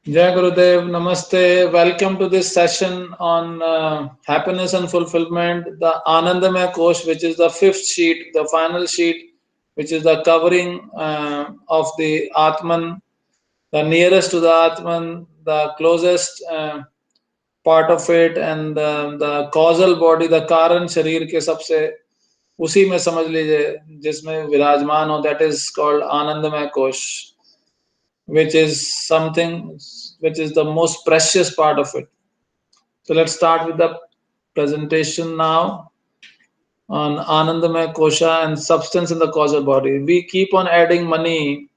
Jai Gurudev, Namaste. Welcome to this session on happiness and fulfillment. The Anandmay Kosha, which is the fifth sheet, the final sheet, which is the covering of the Atman, the nearest to the Atman, the closest part of it, and the causal body, the Karan शरीर के सबसे उसी में समझ लीजिए जिसमें विराजमान हो, that is called Anandmay Kosha, which is something which is the most precious part of it. So let's start with the presentation now on Anandmay Kosha and substance in the causal body. We keep on adding money,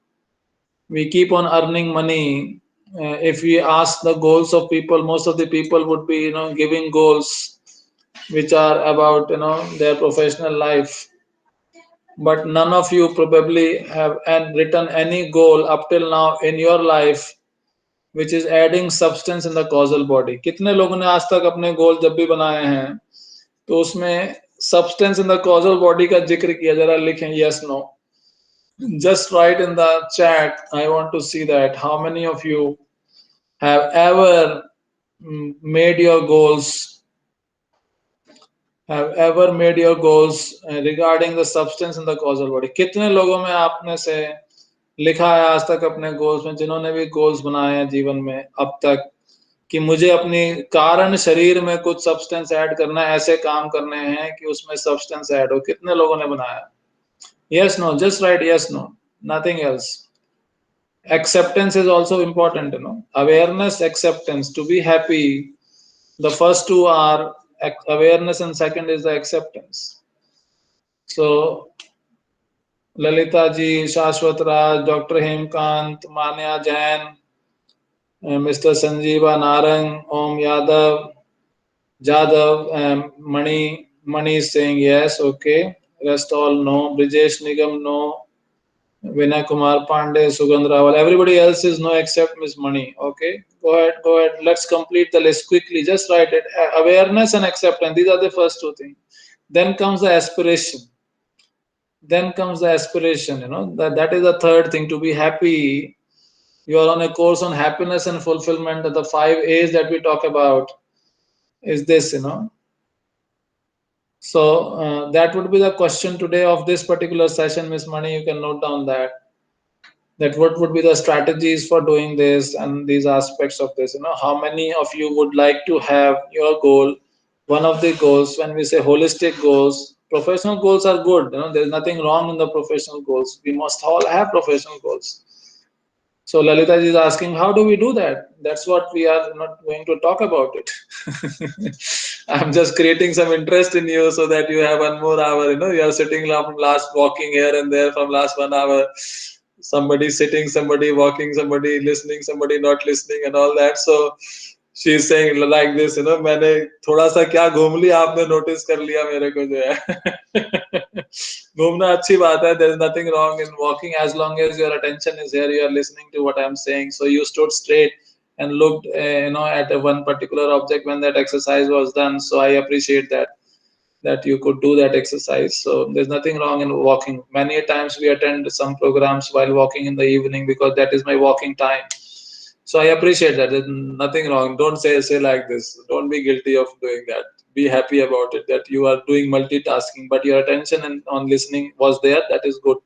we keep on earning money. If we ask the goals of people, most of the people would be, giving goals which are about, their professional life. But none of you probably have written any goal up till now in your life which is adding substance in the causal body. कितने लोगों ने आज तक अपने गोल जब भी बनाए हैं तो उसमें substance in the causal body का जिक्र किया? जरा लिखें yes no. Just write in the chat. I want to see that how many of you have ever made your goals, regarding the substance in the causal body. कितने लोगों में आपने से लिखा है आज तक अपने गोल्स में, जिन्होंने भी गोल्स बनाए हैं जीवन में अब तक, कि मुझे अपनी कारण शरीर में कुछ सब्सटेंस ऐड करना है, ऐसे काम करने हैं कि उसमें सब्सटेंस ऐड हो? कितने लोगों ने बनाया? Yes no, just right yes no, nothing else. Acceptance is also important, awareness, acceptance. To be happy, the first two are awareness and second is the acceptance. So Lalita ji, Shashwat Raj, Dr. Hemkant, Manya Jain, Mr. Sanjeeva Narang, Om Jadav, Mani is saying yes, okay. Rest all no. Brijesh Nigam no. Vinay Kumar Pandey, Sugandh Rawal. Everybody else is no except Miss Mani. Okay, go ahead. Let's complete the list quickly. Just write it. Awareness and acceptance. These are the first two things. Then comes the aspiration. That is the third thing. To be happy, you are on a course on happiness and fulfillment. The 5 A's that we talk about is this, So that would be the question today of this particular session, Miss Mani. You can note down that what would be the strategies for doing this and these aspects of this. How many of you would like to have your goal? One of the goals, when we say holistic goals, professional goals are good. There's nothing wrong in the professional goals. We must all have professional goals. So Lalita ji is asking, how do we do that? That's what we are not going to talk about it. I'm just creating some interest in you so that you have one more hour. You are sitting from last walking here and there from last 1 hour. Somebody sitting, somebody walking, somebody listening, somebody not listening, and all that. So she's saying like this, मैंने थोड़ा सा क्या घूम लिया, आपने notice कर लिया मेरे को जो है. घूमना अच्छी बात है. There is nothing wrong in walking as long as your attention is here. You are listening to what I am saying. So you stood straight and looked, at one particular object when that exercise was done. So I appreciate that you could do that exercise. So there's nothing wrong in walking. Many times we attend some programs while walking in the evening because that is my walking time. So I appreciate that. There's nothing wrong. Don't say like this. Don't be guilty of doing that. Be happy about it, that you are doing multitasking, but your attention on listening was there. That is good.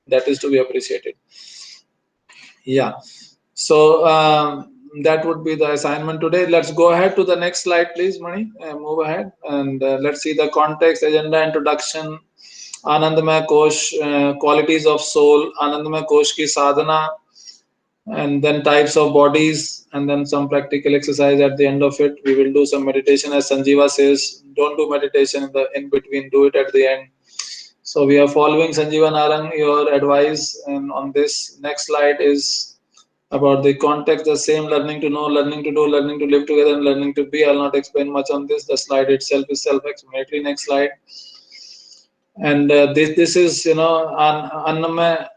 That is to be appreciated. Yeah. So that would be the assignment today. Let's go ahead to the next slide, please, Mani. Move ahead and let's see the context, agenda, introduction. Anandmay Kosha, qualities of soul. Anandmay Kosha ki sadhana, and then types of bodies, and then some practical exercise at the end of it. We will do some meditation, as Sanjeeva says. Don't do meditation in between. Do it at the end. So we are following Sanjeeva Narang, your advice, and on this next slide is about the context, the same: learning to know, learning to do, learning to live together, and learning to be. I'll not explain much on this. The slide itself is self-explanatory. Next slide. And this is, Annamay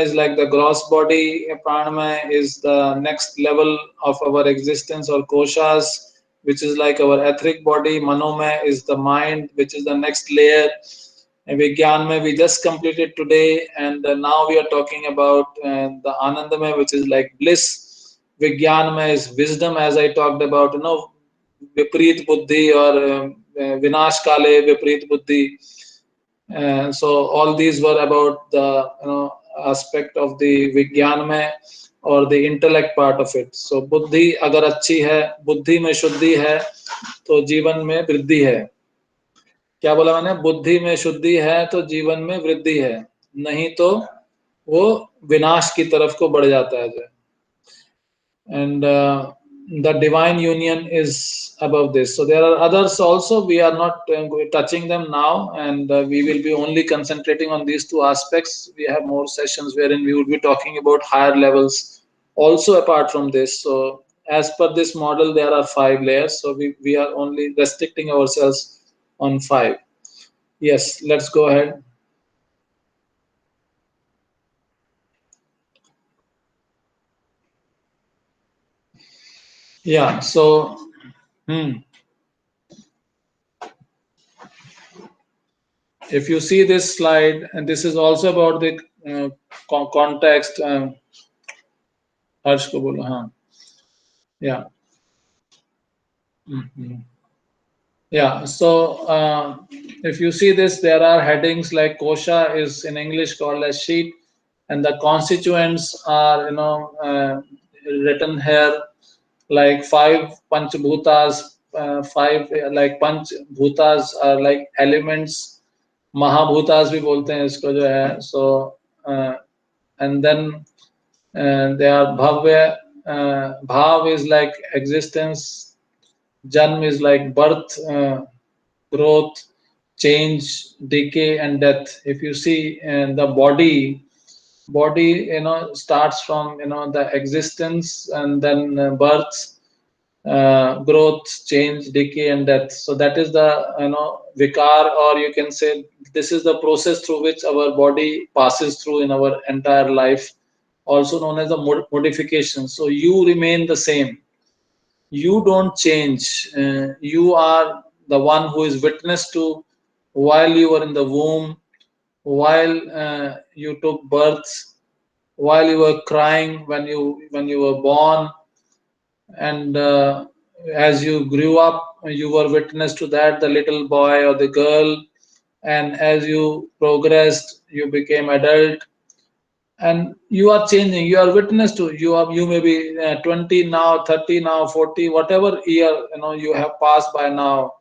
is like the gross body. Pranamay is the next level of our existence, or koshas, which is like our etheric body. Manomay is the mind, which is the next layer. And Vigyanmay we just completed today, and now we are talking about the Anandamay, which is like bliss, Vigyanmay is wisdom, as I talked about, Vipreet Buddhi or Vinash Kale Vipreet Buddhi. So all these were about the aspect of the Vigyanmay or the intellect part of it. So बुद्धि अगर अच्छी है, बुद्धि में शुद्धि है, तो जीवन में वृद्धि है. क्या बोला मैंने? बुद्धि में शुद्धि है तो जीवन में वृद्धि है, नहीं तो वो विनाश की तरफ को बढ़ जाता है. And the divine union is above this. So there are others also. We are not touching them now, and we will be only concentrating on these two aspects. We have more sessions wherein we would be talking about higher levels also apart from this. So as per this model, there are 5 layers. So we are only restricting ourselves on 5. Yes, let's go ahead. Yeah, so if you see this slide, and this is also about the context, Harsh ko bola, हाँ, yeah. Yeah, so if you see this, there are headings like Kosha is in English called as sheet, and the constituents are, written here like 5 Panch Bhutas, 5 Panch Bhutas are like elements, Mahabhutas भी बोलते हैं इसको जो है, so and then they are Bhavya, Bhav is like existence, Janm is like birth, growth, change, decay, and death. If you see the body, starts from the existence, and then birth, growth, change, decay, and death. So that is the vikar, or you can say this is the process through which our body passes through in our entire life, also known as the modification. So you remain the same, you don't change. You are the one who is witness to while you were in the womb, while you took birth, while you were crying when you were born, and as you grew up, you were witness to that, the little boy or the girl, and as you progressed, you became adult, and you are changing, you are witness to, you may be 20 now, 30 now, 40, whatever year you have passed by now.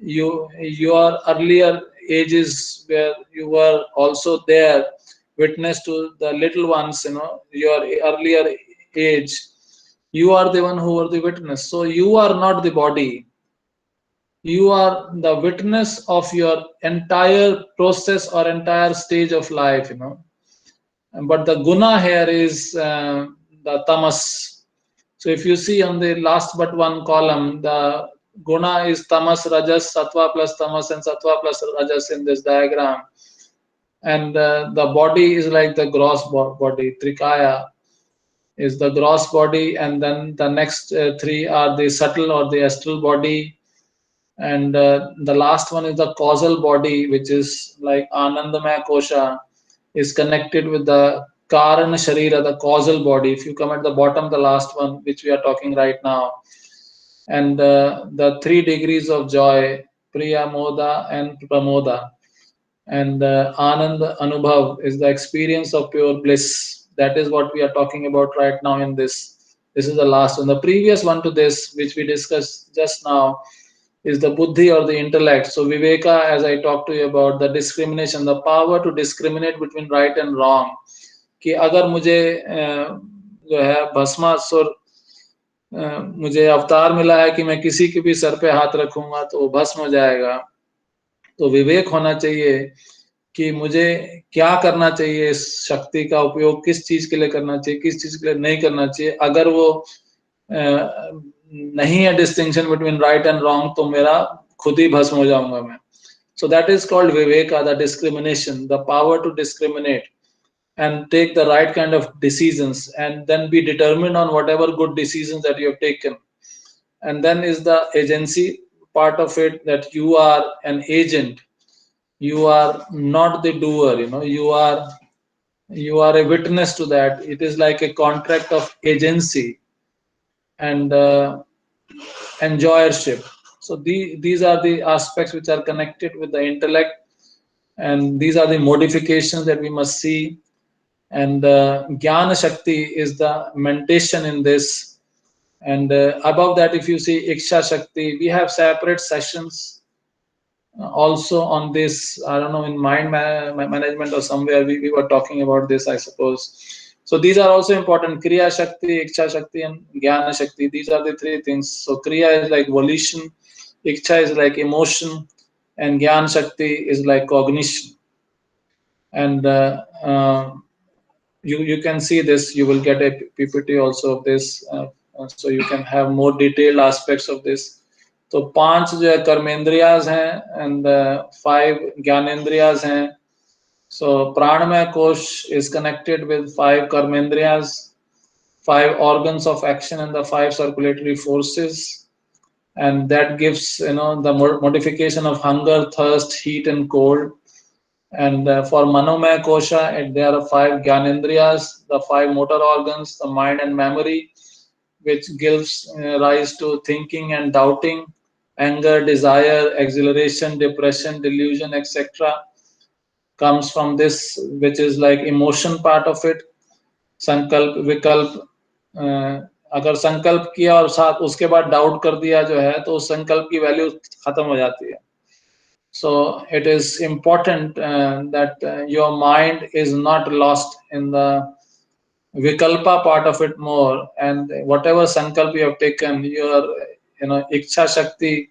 Your earlier ages where you were also there, witness to the little ones, your earlier age, you are the one who were the witness. So you are not the body, you are the witness of your entire process or entire stage of life. But the guna here is the tamas. So if you see on the last but one column, the guna is tamas, rajas, sattva plus tamas, and sattva plus rajas in this diagram. And the body is like the gross body, trikaya is the gross body, and then the next three are the subtle or the astral body, and the last one is the causal body, which is like Anandmay Kosha, is connected with the Karana Sharira, the causal body. If you come at the bottom, the last one, which we are talking right now, and the 3 degrees of joy, Priya, Moda, and Pramoda, and Anand Anubhav is the experience of pure bliss. That is what we are talking about right now in this. This is the last one. The previous one to this, which we discussed just now, is the buddhi or the intellect. So viveka, as I talked to you about, the discrimination, the power to discriminate between right and wrong. कि अगर मुझे जो है भस्मासुर, मुझे अवतार मिला है कि मैं किसी के भी सर पे हाथ रखूंगा तो वो भस्म हो जाएगा, तो विवेक होना चाहिए कि मुझे क्या करना चाहिए, इस शक्ति का उपयोग किस चीज के लिए करना चाहिए, किस चीज के लिए नहीं करना चाहिए. अगर वो नहीं है distinction between right and wrong, तो मेरा खुद ही भस्म हो जाऊंगा मैं. So that is called viveka, the discrimination, the power to discriminate and take the right kind of decisions, and then be determined on whatever good decisions that you have taken. And then is the agency part of it, that you are an agent, you are not the doer, you are a witness to that. It is like a contract of agency. and enjoyership. So these are the aspects which are connected with the intellect, and these are the modifications that we must see. And Jnana Shakti is the mentation in this. And above that, if you see Iksha Shakti, we have separate sessions also on this. I don't know, in management or somewhere we were talking about this, I suppose. So these are also important: Kriya Shakti, Iksha Shakti, and Jnana Shakti. These are the three things. So Kriya is like volition, Iksha is like emotion, and Jnana Shakti is like cognition. And you can see this. You will get a PPT also of this, so you can have more detailed aspects of this. तो 5 जो है कर्मेंद्रियाज हैं and 5 ज्ञानेंद्रियाज हैं. So pranamaya kosh is connected with 5 karmendriyas, 5 organs of action, and the 5 circulatory forces, and that gives the modification of hunger, thirst, heat, and cold. And for manomaya kosha, there are 5 gyanendriyas, the 5 motor organs, the mind and memory, which gives rise to thinking and doubting, anger, desire, exhilaration, depression, delusion, etc. comes from this, which is like emotion part of it. संकल्प विकल्प, अगर संकल्प किया और साथ उसके बाद doubt कर दिया जो है, तो उस संकल्प की वैल्यू खत्म हो जाती है. So it is important that your mind is not lost in the vikalpa part of it more, and whatever sankalp you have taken, your iksha shakti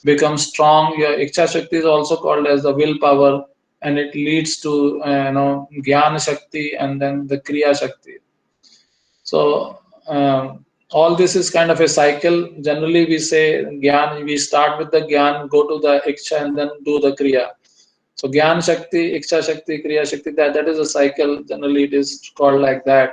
becomes strong. Your iksha shakti is also called as the willpower, and it leads to jnana shakti and then the kriya shakti. So all this is kind of a cycle. Generally, we say Gyan, we start with the Gyan, go to the Iksha, and then do the Kriya. So Gyan Shakti, Iksha Shakti, Kriya Shakti, that is a cycle. Generally, it is called like that.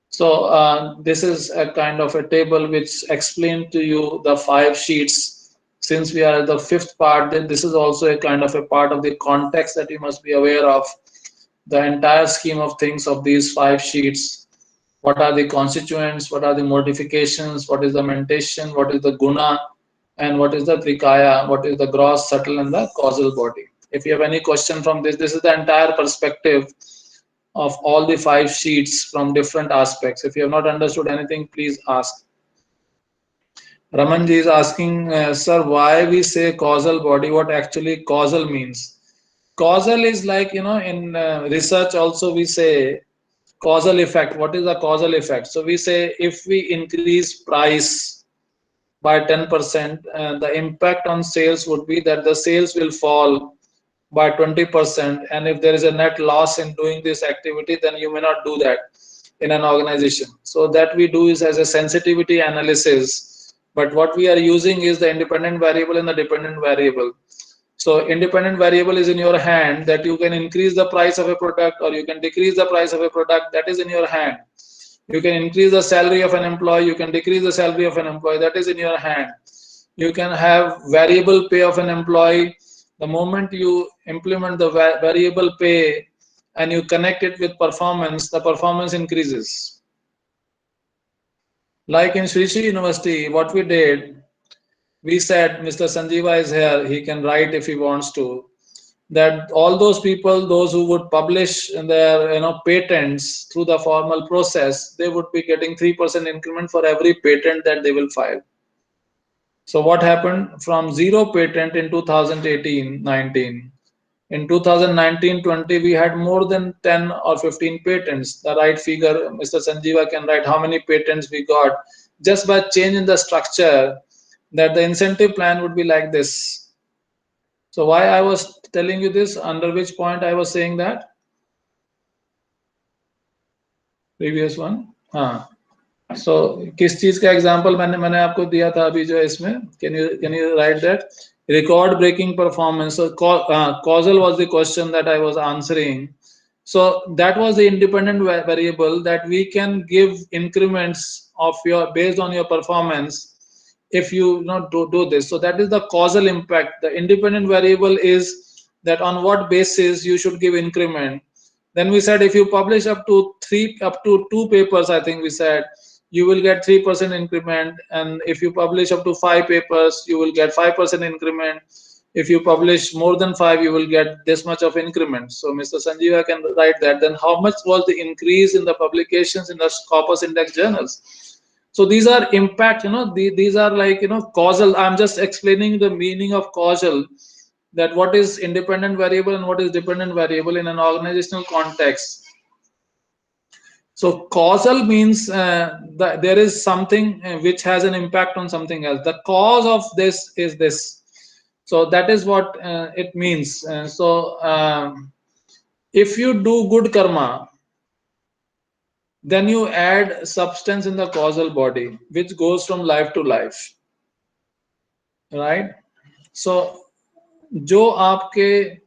So this is a kind of a table which explains to you the 5 sheets. Since we are at the 5th part, then this is also a kind of a part of the context that you must be aware of. The entire scheme of things of these 5 sheets. What are the constituents, what are the modifications, what is the mentation, what is the guna, and what is the trikaya, what is the gross, subtle, and the causal body. If you have any question from this is the entire perspective of all the 5 sheets from different aspects. If you have not understood anything, please ask. Ramanji is asking, sir, why we say causal body, what actually causal means? Causal is like, in research also we say causal effect. What is the causal effect? So we say if we increase price by 10%, the impact on sales would be that the sales will fall by 20%, and if there is a net loss in doing this activity, then you may not do that in an organization. So that we do is as a sensitivity analysis, but what we are using is the independent variable and the dependent variable. So independent variable is in your hand, that you can increase the price of a product or you can decrease the price of a product. That is in your hand. You can increase the salary of an employee, you can decrease the salary of an employee. That is in your hand. You can have variable pay of an employee. The moment you implement the variable pay and you connect it with performance, the performance increases. Like in Sri Sri University, what we did, we said, Mr. Sanjeeva is here, he can write if he wants to, that all those people, those who would publish their patents through the formal process, they would be getting 3% increment for every patent that they will file. So what happened? From 0 patent in 2018-19, in 2019-20, we had more than 10 or 15 patents. The right figure, Mr. Sanjeeva can write how many patents we got just by changing the structure, that the incentive plan would be like this. So why I was telling you this, under which point I was saying that? Previous one. हाँ. So किस चीज का example मैंने आपको दिया था अभी जो है इसमें? Can you write that? Record breaking performance. So causal was the question that I was answering. So that was the independent variable, that we can give increments of your based on your performance if you do this. So that is the causal impact. The independent variable is that on what basis you should give increment. Then we said if you publish up to 2 papers, I think we said, you will get 3% increment, and if you publish up to 5 papers, you will get 5% increment. If you publish more than 5, you will get this much of increment. So Mr. Sanjeeva can write that. Then how much was the increase in the publications in the Scopus Index journals? So these are impact, these are like, causal. I'm just explaining the meaning of causal, that what is independent variable and what is dependent variable in an organizational context. So causal means that there is something which has an impact on something else. The cause of this is this. So that is what it means. If you do good karma, then you add substance in the causal body, which goes from life to life, right? So जो आपके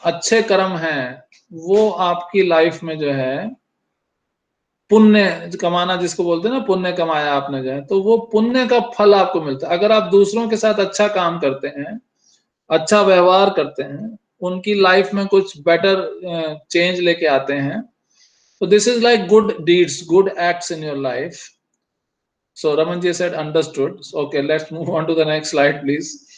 अच्छे कर्म हैं, वो आपकी life में जो है पुण्य कमाना, जिसको बोलते हैं ना, पुण्य कमाया आपने जो है, तो वो पुण्य का फल आपको मिलता है। अगर आप दूसरों के साथ अच्छा काम करते हैं, अच्छा व्यवहार करते हैं, उनकी लाइफ में कुछ बेटर चेंज लेके आते हैं, तो this is like good deeds, good acts in your life. So Ramanji said understood. So, okay, let's move on to the next slide, please.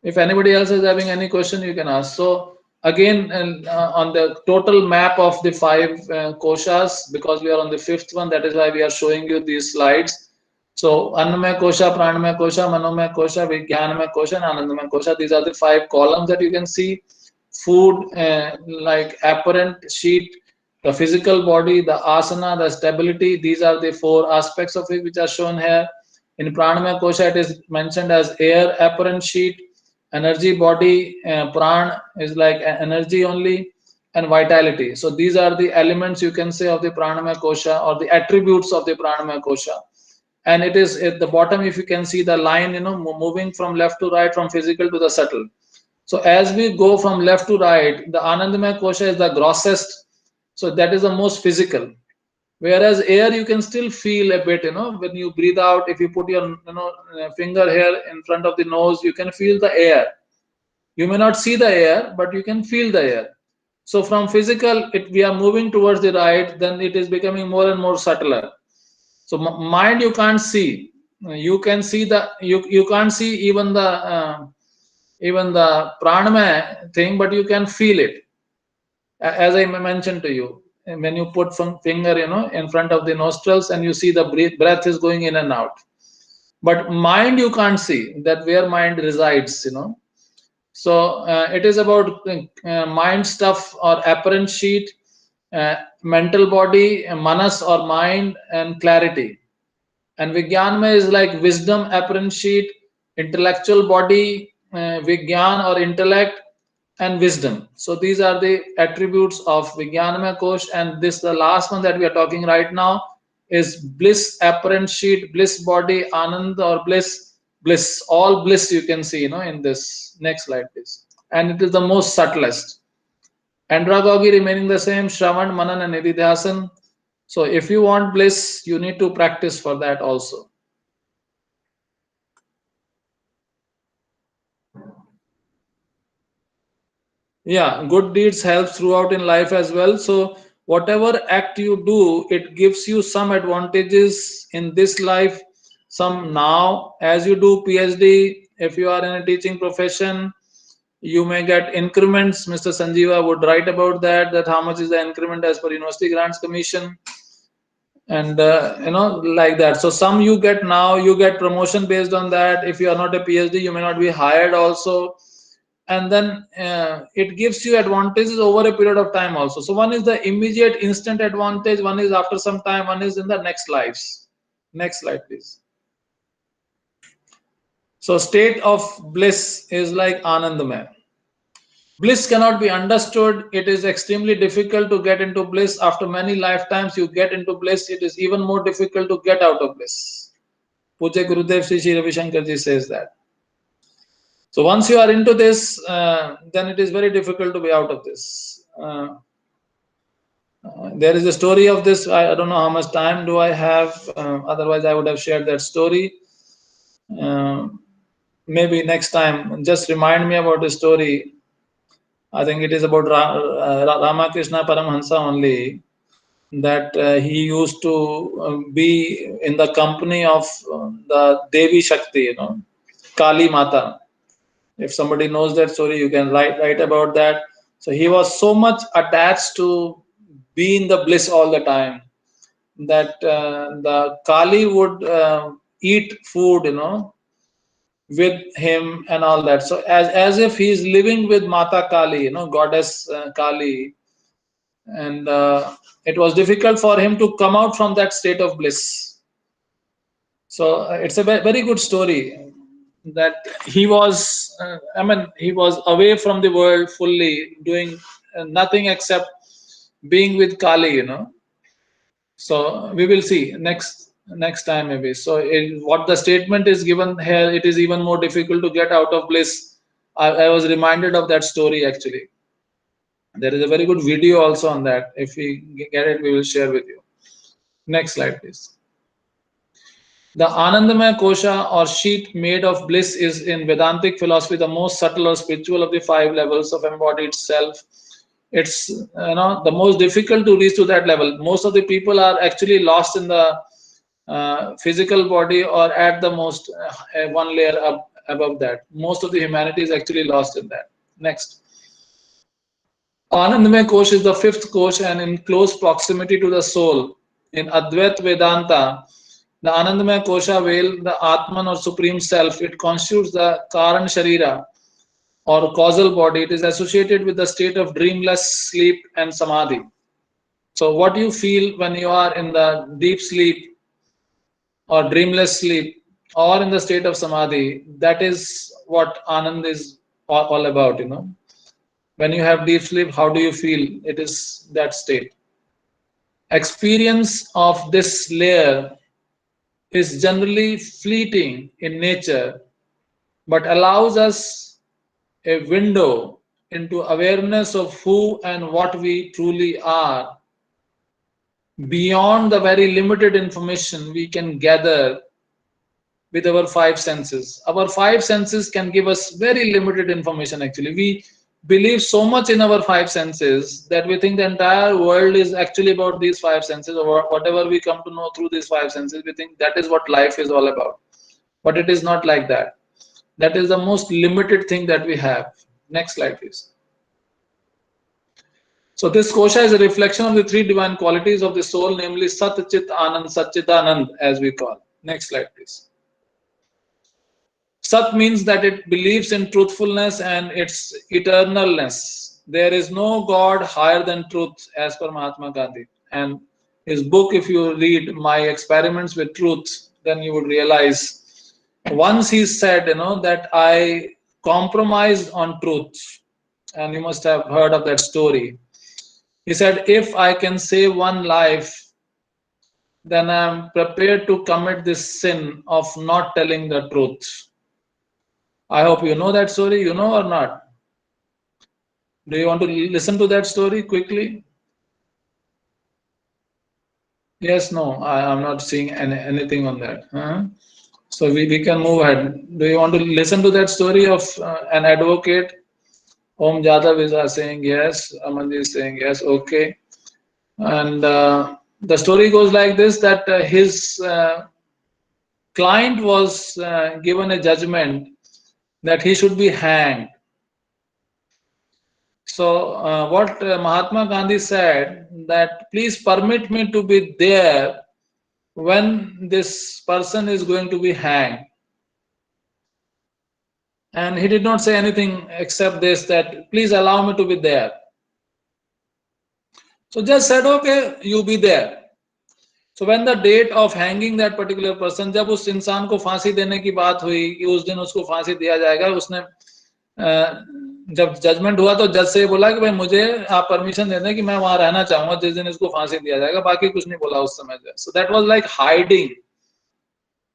If anybody else is having any question, you can ask. So again, on the total map of the 5 koshas, because we are on the 5th one, that is why we are showing you these slides. So Annamay Kosha, Pranamay Kosha, Manomay Kosha, Vijnanamay Kosha, and Anandmay Kosha. These are the 5 columns that you can see. Food, like apparent sheet, the physical body, the asana, the stability. These are the 4 aspects of it which are shown here. In Pranamay Kosha, it is mentioned as air apparent sheet. Energy body, pran is like energy only, and vitality. So these are the elements, you can say, of the pranamaya kosha, or the attributes of the pranamaya kosha. And it is at the bottom, if you can see the line, moving from left to right, from physical to the subtle. So as we go from left to right, the Anandmay Kosha is the grossest. So that is the most physical. Whereas air, you can still feel a bit, when you breathe out. If you put your finger here in front of the nose, you can feel the air. You may not see the air, but you can feel the air. So from physical, we are moving towards the right, then it is becoming more and more subtler. So mind you can't see. You can see you can't see even the pranamaya thing, but you can feel it. As I mentioned to you, when you put finger, in front of the nostrils, and you see the breath is going in and out. But mind you can't see that where mind resides, So it is about mind stuff or apparent sheet, mental body, manas or mind, and clarity. And Vijnanmay is like wisdom apparent sheet, intellectual body, Vijnan or intellect, and wisdom. So these are the attributes of Vijnanmay Kosh. And this, the last one that we are talking right now, is bliss apparent sheet, bliss body, Anand or bliss, all bliss you can see, in this. Next slide, please. And it is the most subtlest. Andragogy remaining the same, Shravan, Manan, and Nididhyasan. So if you want bliss, you need to practice for that also. Yeah, good deeds help throughout in life as well. So whatever act you do, it gives you some advantages in this life, some now. As you do PhD, if you are in a teaching profession, you may get increments. Mr. Sanjeeva would write about that how much is the increment as per University Grants Commission, and like that. So some you get now, you get promotion based on that. If you are not a PhD, you may not be hired also. And then it gives you advantages over a period of time also. So one is the immediate instant advantage, one is after some time, one is in the next lives. Next slide, please. So state of bliss is like Anandmay. Bliss cannot be understood. It is extremely difficult to get into bliss. After many lifetimes you get into bliss, it is even more difficult to get out of bliss. Pujya Gurudev Sri Ravi Shankar ji says that. So once you are into this, then it is very difficult to be out of this. There is a story of this. I don't know how much time do I have. Otherwise, I would have shared that story. Maybe next time, just remind me about the story. I think it is about Ramakrishna Paramhansa only. that he used to be in the company of the Devi Shakti, Kali Mata. If somebody knows that story, you can write about that. So he was so much attached to be in the bliss all the time that the Kali would eat food, with him and all that. So as if he's living with Mata Kali, goddess Kali, and it was difficult for him to come out from that state of bliss. So it's a very good story that he was, he was away from the world fully, doing nothing except being with Kali, So we will see next time maybe. So what the statement is given here, it is even more difficult to get out of bliss. I was reminded of that story actually. There is a very good video also on that. If we get it, we will share with you. Next slide, please. The Anandmay Kosha or sheet made of bliss is in Vedantic philosophy the most subtle or spiritual of the 5 levels of embodied self. It's the most difficult to reach to that level. Most of the people are actually lost in the physical body or at the most one layer up above that. Most of the humanity is actually lost in that. Next. Anandmay Kosh is the fifth Kosh and in close proximity to the soul. In Advait Vedanta, the Anandmay Kosha veil, the Atman or Supreme Self, it constitutes the Karan Sharira or causal body. It is associated with the state of dreamless sleep and samadhi. So, what you feel when you are in the deep sleep or dreamless sleep or in the state of samadhi, that is what Anand is all about, When you have deep sleep, how do you feel? It is that state. Experience of this layer is generally fleeting in nature, but allows us a window into awareness of who and what we truly are beyond the very limited information we can gather with our 5 senses. Our 5 senses can give us very limited information actually. We believe so much in our 5 senses that we think the entire world is actually about these 5 senses, or whatever we come to know through these 5 senses, we think that is what life is all about. But it is not like that. That is the most limited thing that we have. Next slide, please. So this kosha is a reflection of the 3 divine qualities of the soul, namely Sat, Chit, Anand, Satchitanand, as we call. Next slide, please. Sat means that it believes in truthfulness and its eternalness. There is no God higher than truth, as per Mahatma Gandhi. And his book, if you read My Experiments with Truth, then you would realize once he said, that I compromised on truth. And you must have heard of that story. He said, if I can save one life, then I'm prepared to commit this sin of not telling the truth. I hope you know that story, or not? Do you want to listen to that story quickly? Yes, no, I'm not seeing anything on that. Huh? So we can move ahead. Do you want to listen to that story of an advocate? Om Jadav is saying yes, Amanji is saying yes, okay. And the story goes like this, that his client was given a judgment that he should be hanged. So what Mahatma Gandhi said, that please permit me to be there when this person is going to be hanged. And he did not say anything except this, that please allow me to be there. So just said, okay, you be there. So when the date of hanging that particular person, जब उस इंसान को फांसी देने की बात हुई कि उस दिन उसको फांसी दिया जाएगा, उसने जब जजमेंट हुआ तो जज से बोला कि भाई मुझे आप परमिशन दे दें कि मैं वहां रहना चाहूंगा जिस दिन इसको फांसी दिया जाएगा, बाकी कुछ नहीं बोला उस समय. So that was like hiding.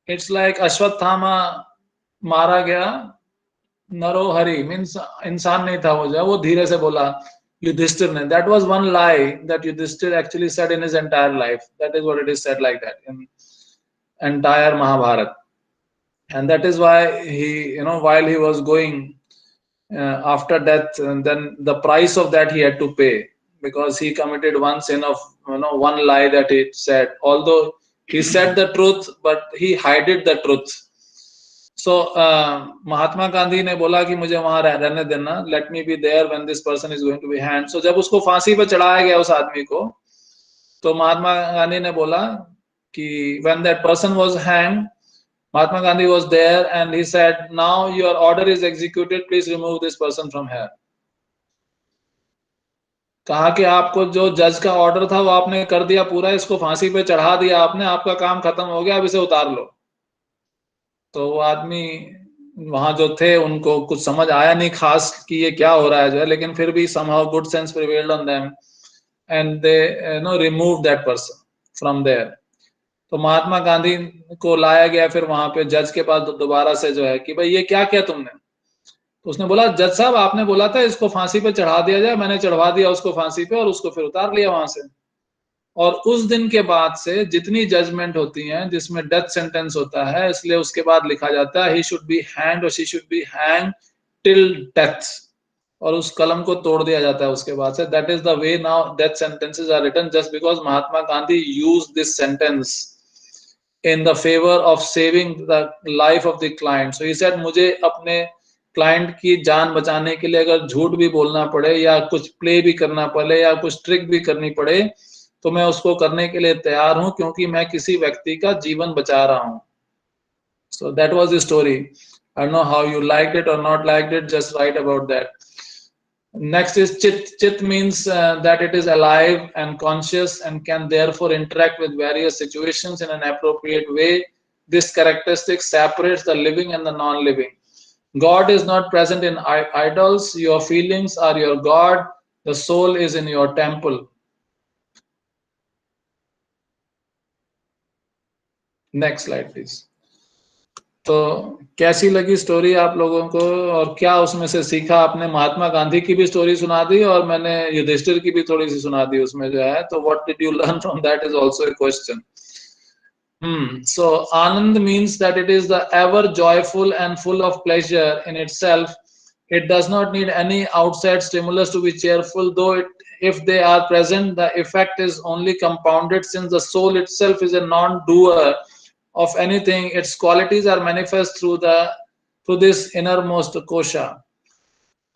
It's like Ashwatthama मारा गया, नरोहरि मीन्स इंसान नहीं था वो, जो वो धीरे से बोला Yudhishthir ne. That was one lie that Yudhishthir actually said in his entire life. That is what it is said like that in entire Mahabharata. And that is why he, while he was going after death, and then the price of that he had to pay. because he committed one sin of, one lie that he said. Although he said the truth, but he hid the truth. So Mahatma Gandhi ने बोला कि मुझे वहां रहने देना, let me be there when this person is going to be hanged. So जब उसको फांसी पे चढ़ाया गया उस आदमी को, तो महात्मा गांधी ने बोला कि when that person was hanged, Mahatma Gandhi was there and he said, now your order is executed, please remove this person from here. कहा कि आपको जो जज का ऑर्डर था वो आपने कर दिया पूरा, इसको फांसी पे चढ़ा दिया आपने, आपका काम खत्म हो गया, अब इसे उतार लो. तो वो आदमी वहां जो थे उनको कुछ समझ आया नहीं खास कि ये क्या हो रहा है जो है, लेकिन फिर भी somehow good sense prevailed on them and they removed that person from there. तो महात्मा गांधी को लाया गया फिर वहां पे जज के पास दोबारा से जो है कि भाई ये क्या किया तुमने. तो उसने बोला, जज साहब आपने बोला था इसको फांसी पे चढ़ा दिया जाए, मैंने चढ़वा दिया उसको फांसी पे और उसको फिर उतार लिया वहां से. और उस दिन के बाद से जितनी जजमेंट होती हैं जिसमें डेथ सेंटेंस होता है, इसलिए उसके बाद लिखा जाता है ही शुड बी हैंग्ड और she should be hanged till death, और उस कलम को तोड़ दिया जाता है उसके बाद से. That is the way now death sentences are written, just because Mahatma Gandhi use this sentence in the favor of saving the life of the client. So he said, मुझे अपने क्लाइंट की जान बचाने के लिए अगर झूठ भी बोलना पड़े या कुछ प्ले भी करना पड़े या कुछ ट्रिक भी करनी पड़े तो मैं उसको करने के लिए तैयार हूं, क्योंकि मैं किसी व्यक्ति का जीवन बचा रहा हूं. So that was the story. I don't know how you liked it or not liked it, just write about that. Next is chit. Chit means that it is alive and conscious and can therefore interact with various situations in an appropriate way. This characteristic separates the living and the non-living. God is not present in idols. Your feelings are your God. The soul is in your temple. Next slide, please. तो कैसी लगी story आप लोगों को, और क्या उसमें से सीखा आपने? महात्मा गांधी की भी स्टोरी सुना दी और मैंने युधिष्ठिर की भी थोड़ी सी सुना दी उसमें जो है, तो what did you learn from that is also a question. So Anand means that it is the ever joyful and full of pleasure in itself. It does not need any outside stimulus to be cheerful, though if they are present, the effect is only compounded since the soul itself is a non-doer of anything. Its qualities are manifest through this innermost kosha.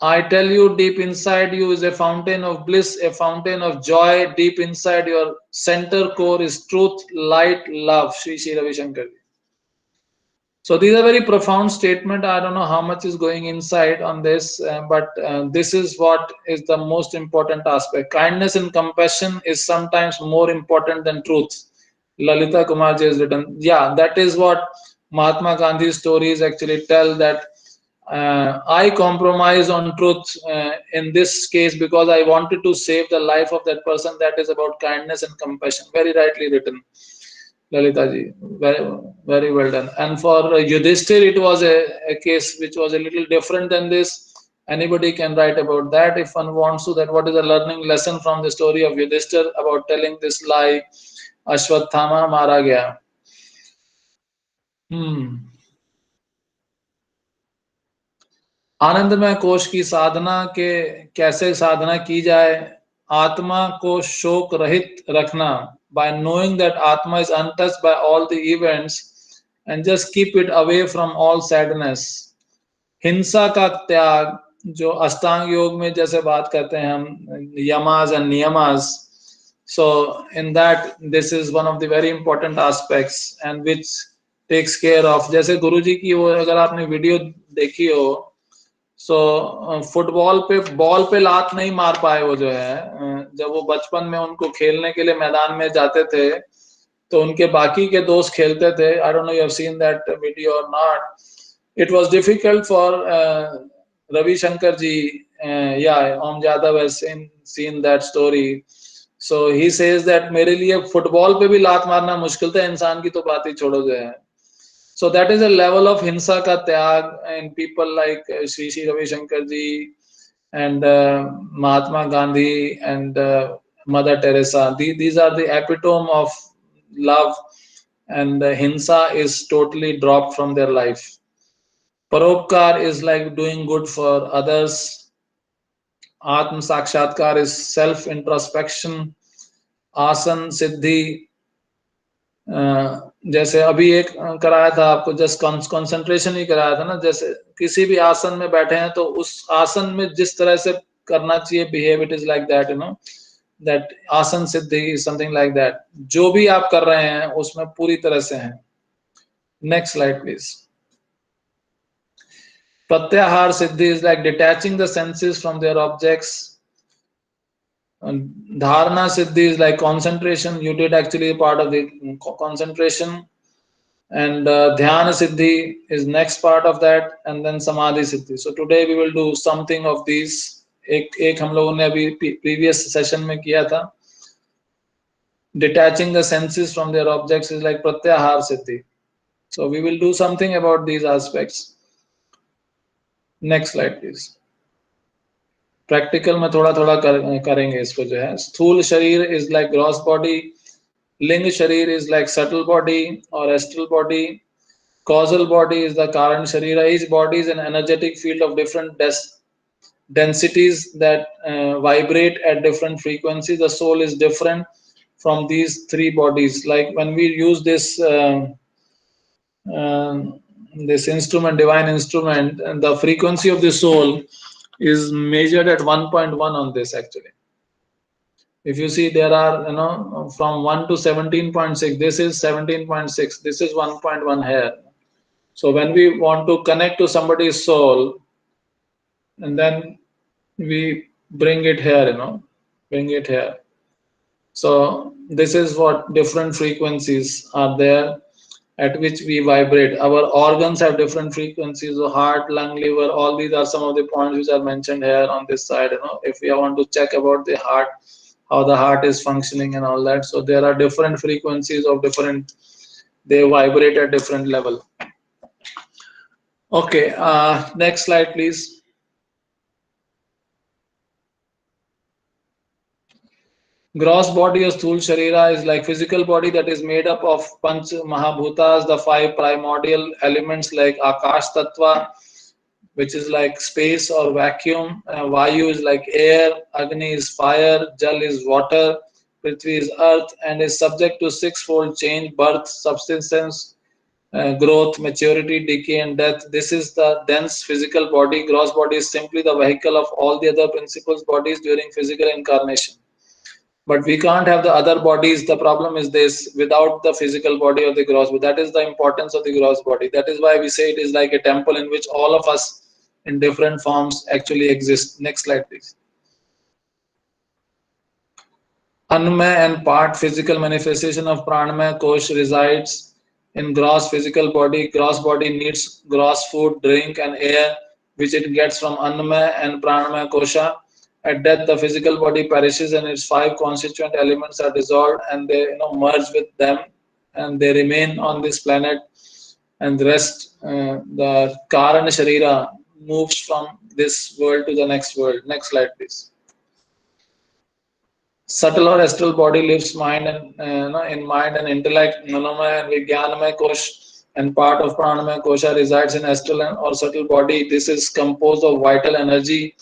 I tell you, deep inside you is a fountain of bliss, a fountain of joy. Deep inside your center core is truth, light, love. Shri Shri Ravi Shankar. So these are very profound statement. I don't know how much is going inside on this, but this is what is the most important aspect. Kindness and compassion is sometimes more important than truth. Lalita Kumar ji has written. Yeah, that is what Mahatma Gandhi's stories actually tell, that I compromise on truth in this case because I wanted to save the life of that person. That is about kindness and compassion. Very rightly written, Lalita ji. Very, very well done. And for Yudhishthir, it was a case which was a little different than this. Anybody can write about that if one wants to. That what is the learning lesson from the story of Yudhishthir about telling this lie? Ashwathama mara gaya. आनंदमय कोश की साधना के कैसे साधना की जाए? आत्मा को शोक रहित रखना, by knowing that Atma is untouched by all the events and just keep it away from all sadness. हिंसा का त्याग, जो अष्टांग योग में जैसे बात करते हैं हम, yamas and niyamas, so in that this is one of the very important aspects and which takes care of. जैसे गुरुजी की वो अगर आपने वीडियो देखी हो, सो फुटबॉल पे बॉल पे लात नहीं मार पाए वो जो है, जब वो बचपन में उनको खेलने के लिए मैदान में जाते थे तो उनके बाकी के दोस्त खेलते थे. I don't know you have seen that video और not. It was difficult for Ravishankar ji, या Om Yadav has seen that story. So he says that मेरे लिए फुटबॉल पे भी लात मारना मुश्किल था, इंसान की तो बात ही छोड़ो जो है. So that is a level of hinsa ka tyag, and people like Sri Sri Ravi Shankar ji and Mahatma Gandhi and Mother Teresa. These are the epitome of love, and hinsa is totally dropped from their life. Paropkar is like doing good for others. Atma Sakshatkar is self introspection. आसन सिद्धि, जैसे अभी एक कराया था आपको, just concentration ही कराया था ना, जैसे किसी भी आसन में बैठे हैं तो उस आसन में जिस तरह से करना चाहिए behave, it is like that, that आसन सिद्धि समथिंग लाइक दैट। जो भी आप कर रहे हैं उसमें पूरी तरह से हैं। Next slide please. Pratyahara Siddhi is like detaching the senses from their objects. Dharana Siddhi is like concentration. You did actually a part of the concentration. And Dhyana Siddhi is next part of that. And then Samadhi Siddhi. So today we will do something of these. एक हम लोगों ने अभी previous session में किया था. Detaching the senses from their objects is like Pratyahar Siddhi. So we will do something about these aspects. Next slide please. Practical में थोड़ा थोड़ा करेंगे इसको जो है। स्थूल शरीर इज लाइक ग्रॉस बॉडी, लिंग शरीर इज लाइक सटल बॉडी और astral body, causal body is the कारण शरीर। Each body is an energetic field of different densities that vibrate at different frequencies. The soul is different from these three bodies. Like when we use this instrument, divine instrument, and the frequency of the soul is measured at 1.1 on this actually. If you see, there are from 1 to 17.6. This is 17.6. This is 1.1 here. So when we want to connect to somebody's soul, and then we bring it here, bring it here. So this is what different frequencies are there at which we vibrate. Our organs have different frequencies. So heart, lung, liver, all these are some of the points which are mentioned here on this side. If we want to check about the heart, how the heart is functioning and all that. So there are different frequencies of different, they vibrate at different level. Okay, next slide please. Gross body or Sthul Sharira is like physical body that is made up of Panch Mahabhutas, the five primordial elements like Akash Tattva, which is like space or vacuum. Vayu is like air, Agni is fire, Jal is water, Prithvi is earth, and is subject to sixfold change: birth, subsistence, growth, maturity, decay, and death. This is the dense physical body. Gross body is simply the vehicle of all the other principles bodies during physical incarnation. But we can't have the other bodies. The problem is this: without the physical body or the gross body. That is the importance of the gross body. That is why we say it is like a temple in which all of us in different forms actually exist. Next slide please. Anandmay and part physical manifestation of Pranamay Kosha resides in gross physical body. Gross body needs gross food, drink, and air, which it gets from Anandmay and Pranamay Kosha. At death, the physical body perishes and its five constituent elements are dissolved, and they merge with them, and they remain on this planet. And the rest, the Karana Sharira moves from this world to the next world. Next slide, please. Subtle or astral body lives mind and in mind and intellect. Manamay and Vijnanamay Kosha and part of Pranamay Kosha resides in astral or subtle body. This is composed of vital energy.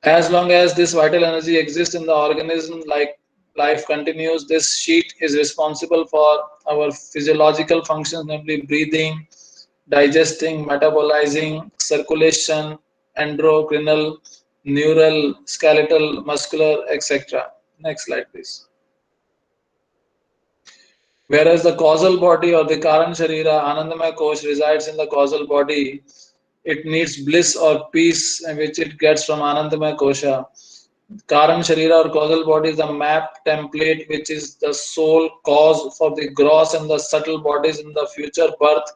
As long as this vital energy exists in the organism, like life continues, this sheet is responsible for our physiological functions, namely breathing, digesting, metabolizing, circulation, endocrinal, neural, skeletal, muscular, etc. Next slide, please. Whereas the causal body or the Karan Sharira, Anandmay Kosha, resides in the causal body, it needs bliss or peace, which it gets from Anandmay Kosha. Karan Sharira or causal body is a map template which is the sole cause for the gross and the subtle bodies in the future birth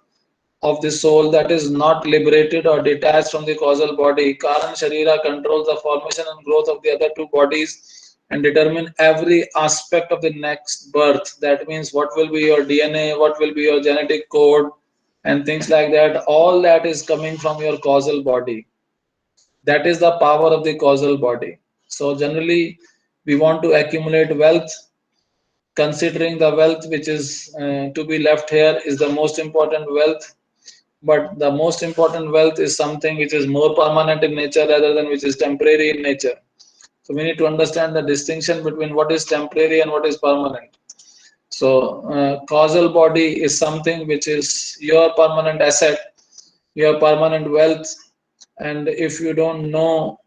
of the soul that is not liberated or detached from the causal body. Karan Sharira controls the formation and growth of the other two bodies and determine every aspect of the next birth. That means what will be your DNA, what will be your genetic code, and things like that. All that is coming from your causal body. That is the power of the causal body. So generally, we want to accumulate wealth. Considering the wealth which is to be left here is the most important wealth. but the most important wealth is something which is more permanent in nature rather than which is temporary in nature. So we need to understand the distinction between what is temporary and what is permanent. So causal body is something which is your permanent asset, your permanent wealth, and if you don't know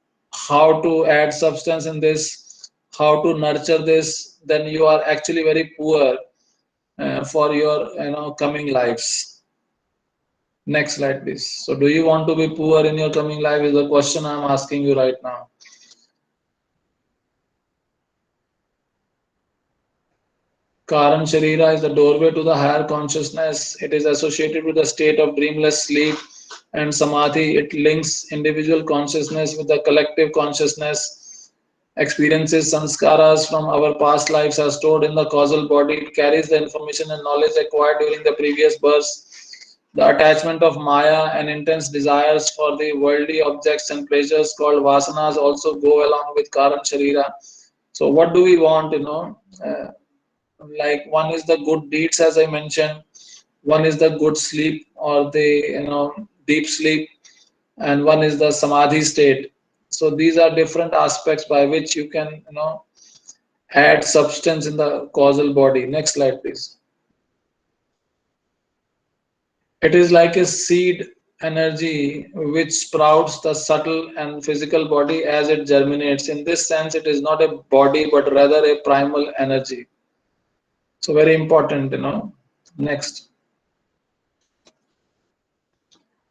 how to add substance in this, how to nurture this, then you are actually very poor for your coming lives. Next slide, please. So, do you want to be poor in your coming life? Is the question I'm asking you right now. Karan Sharira is the doorway to the higher consciousness. It is associated with the state of dreamless sleep and samadhi. It links individual consciousness with the collective consciousness. Experiences, sanskaras from our past lives are stored in the causal body. It carries the information and knowledge acquired during the previous births. The attachment of Maya and intense desires for the worldly objects and pleasures called vasanas also go along with Karan Sharira. So, what do we want? Like one is the good deeds, as I mentioned. One is the good sleep or the deep sleep, and one is the samadhi state. So these are different aspects by which you can add substance in the causal body. Next slide, please. It is like a seed energy which sprouts the subtle and physical body as it germinates. In this sense, it is not a body but rather a primal energy. So very important. Next.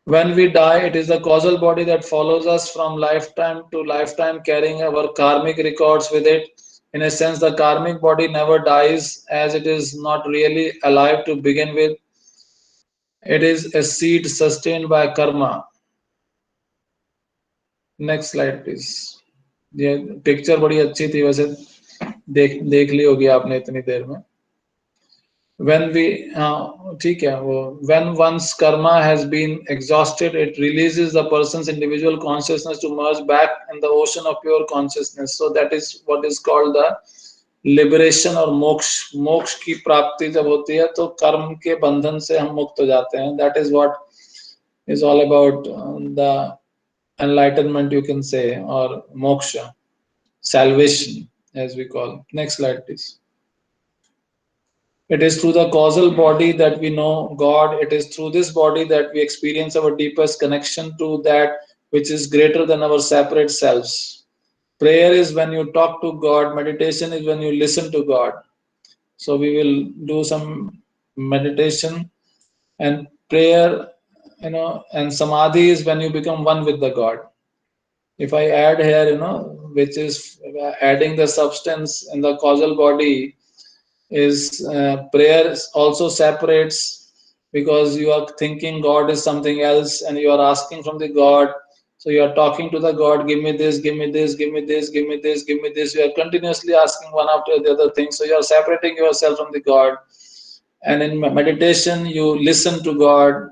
When we die, it is the causal body that follows us from lifetime to lifetime, carrying our karmic records with it. In a sense, the karmic body never dies as it is not really alive to begin with. It is a seed sustained by karma. Next slide please. ये picture बड़ी अच्छी थी वैसे, देख देख ली होगी आपने इतनी देर में. When we ठीक है वो, when one's karma has been exhausted, it releases the person's individual consciousness to merge back in the ocean of pure consciousness. So that is what is called the liberation और मोक्ष. मोक्ष की प्राप्ति जब होती है तो कर्म के बंधन से हम मुक्त हो जाते हैं. That is what is all about the enlightenment, you can say, or moksha, salvation as we call. Next slide, please. It is through the causal body that we know God. It is through this body that we experience our deepest connection to that which is greater than our separate selves. Prayer is when you talk to God, meditation is when you listen to God. So we will do some meditation and prayer, and samadhi is when you become one with the God. If I add here, which is adding the substance in the causal body, is prayer also separates, because you are thinking God is something else and you are asking from the God. So you are talking to the God, give me this, give me this, give me this, give me this, give me this. You are continuously asking one after the other thing. So you are separating yourself from the God. And in meditation, you listen to God.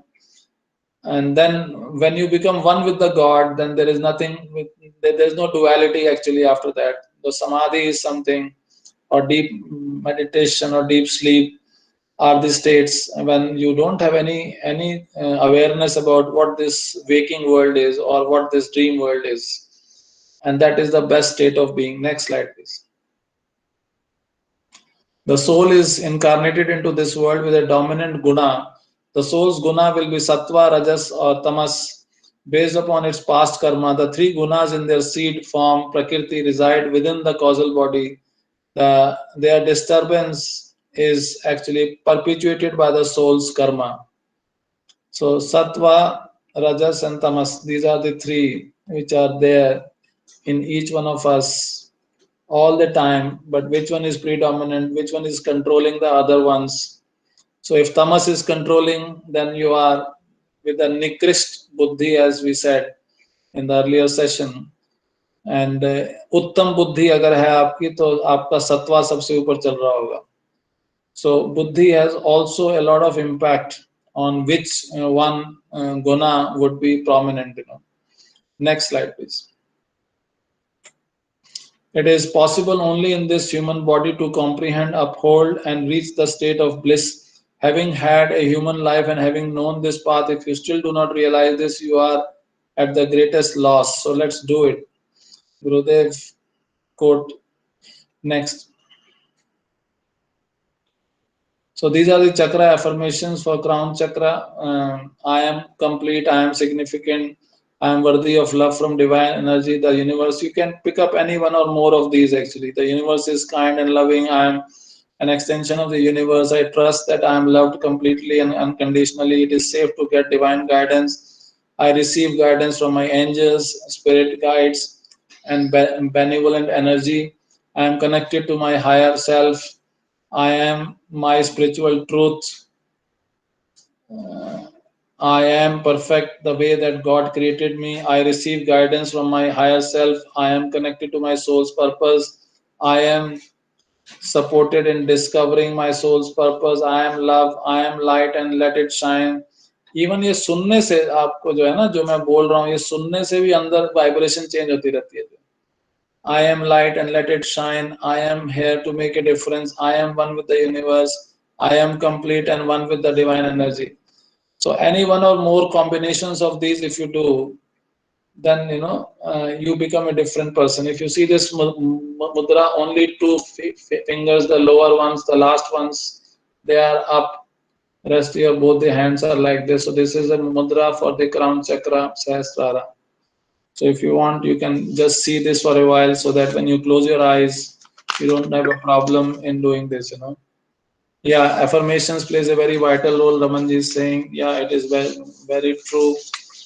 And then when you become one with the God, then there is nothing, there's no duality actually after that. The samadhi is something, or deep meditation or deep sleep are the states when you don't have any awareness about what this waking world is or what this dream world is, and that is the best state of being. Next slide, please. The soul is incarnated into this world with a dominant guna. The soul's guna will be sattva, rajas, or tamas. Based upon its past karma, the three gunas in their seed form, prakriti, reside within the causal body. Their disturbance is actually perpetuated by the soul's karma. So sattva, rajas, and tamas, these are the three which are there in each one of us all the time. But which one is predominant? Which one is controlling the other ones? So if tamas is controlling, then you are with the nikrist buddhi, as we said in the earlier session. And उत्तम बुद्धि अगर है आपकी तो आपका सत्वा सबसे ऊपर चल रहा होगा. सो बुद्धि has also a lot of impact on which one guna would be prominent. Next slide, please. It is possible only in this human body to comprehend, uphold, and reach the state of bliss Having had a human life and having known this path, if you still do not realize this, you are at the greatest loss. So let's do it. Gurudev quote next. So these are the chakra affirmations for crown chakra. I am complete, I am significant, I am worthy of love from divine energy, the universe. You can pick up any one or more of these actually. The universe is kind and loving. I am an extension of the universe. I trust that I am loved completely and unconditionally. It is safe to get divine guidance. I receive guidance from my angels, spirit guides, and benevolent energy. I am connected to my higher self. I am my spiritual truth. I am perfect the way that God created me. I receive guidance from my higher self. I am connected to my soul's purpose. I am supported in discovering my soul's purpose. I am love. I am light and let it shine. Even ये सुनने से आपको जो है ना जो मैं बोल रहा हूँ ये सुनने से भी अंदर वाइब्रेशन चेंज होती रहती है. I am light and let it shine. I am here to make a difference. I am one with the universe. I am complete and one with the divine energy. So any one or more combinations of these, if you do, then you become a different person. If you see this mudra, only two fingers, the lower ones, the last ones, they are up. Rest your both the hands are like this. So this is a mudra for the crown chakra, sahasrara. So if you want, you can just see this for a while so that when you close your eyes, you don't have a problem in doing this. Yeah, affirmations plays a very vital role. Ramanji is saying, yeah, it is very, very true.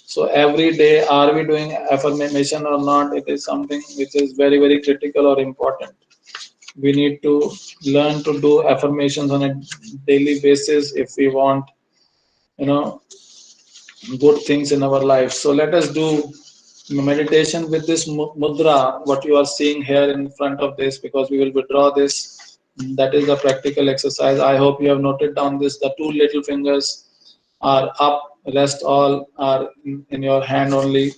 So every day, are we doing affirmation or not? It is something which is very, very critical or important. We need to learn to do affirmations on a daily basis if we want, you know, good things in our life. So let us do meditation with this mudra, what you are seeing here in front of this, because we will withdraw this. That is a practical exercise. I hope you have noted down this. The two little fingers are up, rest all are in your hand only.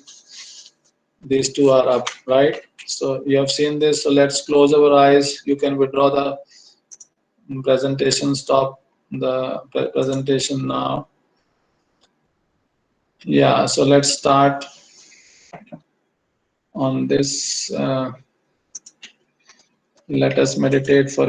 These two are up, right? So you have seen this. So let's close our eyes. You can withdraw the presentation, stop the presentation now. Yeah, so let's start on this. Let us meditate for